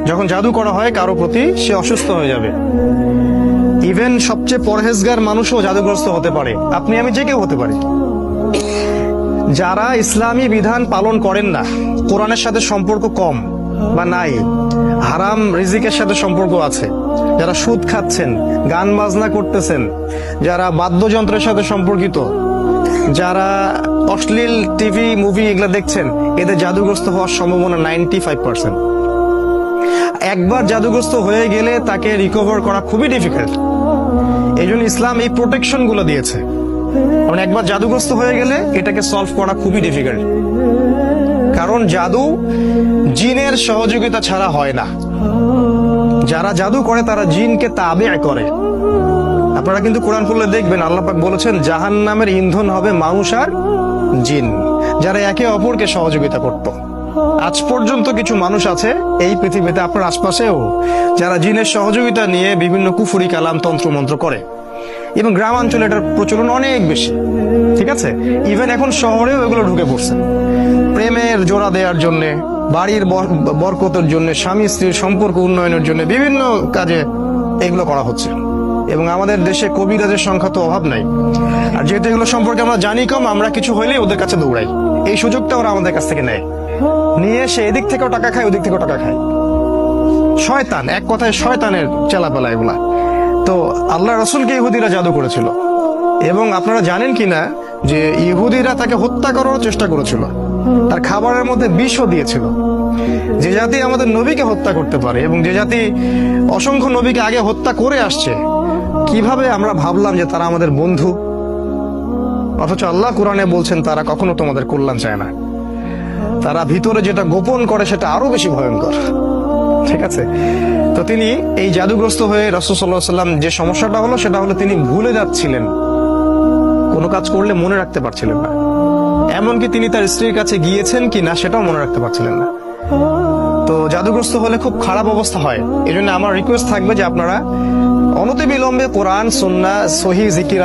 যখন জাদু করা হয় কারো প্রতি, সে অসুস্থ হয়ে যাবে। ইভেন সবচেয়ে পরহেজগার মানুষও জাদুগ্রস্ত হতে পারে, আপনি আমি যে কেউ হতে পারে। যারা ইসলামী বিধান পালন করেন না, কোরআনের সাথে সম্পর্ক কম বা নাই, হারাম রিজিকের সাথে সম্পর্ক আছে, যারা সুদ খাচ্ছেন, গান বাজনা করতেছেন, যারা বাদ্যযন্ত্রের সাথে সম্পর্কিত, যারা অশ্লীল টিভি মুভি এগুলা দেখছেন, এদের জাদুগ্রস্ত হওয়ার সম্ভাবনা 95%। একবার জাদুগ্রস্ত হয়ে গেলে তাকে রিকভার করা খুবই ডিফিকাল্ট। এই জন্য ইসলাম এই প্রোটেকশন গুলো দিয়েছে। কারণ একবার জাদুগ্রস্ত হয়ে গেলে এটাকে সলভ করা খুবই ডিফিকাল্ট। কারণ জাদু জিনের সহযোগিতা ছাড়া হয় না। যারা জাদু করে তারা জিনকে তাবে করে। আপনারা কিন্তু কোরআন পড়লে দেখবেন আল্লাহ পাক বলেছেন জাহান্নামের ইন্ধন হবে মানুষ আর জিন, যারা একে অপরকে সহযোগিতা করত। আজ পর্যন্ত কিছু মানুষ আছে এই পৃথিবীতে, আপনার আশপাশেও, যারা জিনের সহযোগিতা নিয়ে বিভিন্ন কুফরি কালাম তন্ত্র মন্ত্র করে। এবং গ্রামাঞ্চলে এটার প্রচলন অনেক বেশি, ঠিক আছে? ইভেন এখন শহরেও এগুলো ঢুকে পড়ছে। প্রেমের জোড়া দেওয়ার জন্য, বাড়ির বরকতের জন্য, স্বামী স্ত্রীর সম্পর্ক উন্নয়নের জন্য বিভিন্ন কাজে এগুলো করা হচ্ছে। এবং আমাদের দেশে কবিরাজের সংখ্যা তো অভাব নাই। আর যেহেতু এগুলো সম্পর্কে আমরা জানি কম, আমরা কিছু হইলেই ওদের কাছে দৌড়াই। এই সুযোগটা ওরা আমাদের কাছ থেকে নেয়, নিয়ে সে এদিক থেকেও টাকা খায়, ওদিক থেকেও টাকা খায়। শয়তান, এক কথায় শয়তানের চেলাপেলা এগুলা। তো আল্লাহ রসুলকে ইহুদিরা জাদু করেছিল, এবং আপনারা জানেন কিনা যে ইহুদিরা তাকে হত্যা করার চেষ্টা করেছিল, তার খাবারের মধ্যে বিষও দিয়েছিল। যে জাতি আমাদের নবীকে হত্যা করতে পারে, এবং যে জাতি অসংখ্য নবীকে আগে হত্যা করে আসছে, কিভাবে আমরা ভাবলাম যে তারা আমাদের বন্ধু? অথচ আল্লাহ কোরআনে বলছেন তারা কখনো তোমাদের কল্যাণ চায় না। তারা ভিতরে যেটা গোপন করে সেটা আরো বেশি ভয়ঙ্কর, ঠিক আছে? তো তিনি এই জাদুগ্রস্ত হয়ে রাসূল সাল্লাল্লাহু আলাইহি ওয়াসাল্লাম যে সমস্যাটা হলো সেটা হলো তিনি ভুলে যাচ্ছিলেন, কোনো কাজ করলে মনে রাখতে পারছিলেন না। এমনকি তিনি তার স্ত্রীর কাছে গিয়েছেন কি না সেটাও মনে রাখতে পারছিলেন না। তো জাদুগ্রস্ত হলে খুব খারাপ অবস্থা হয়। এই জন্য আমার রিকোয়েস্ট থাকবে যে আপনারা অনতিবিলম্বে কোরআন, সুন্নাহ, সহিহ জিকির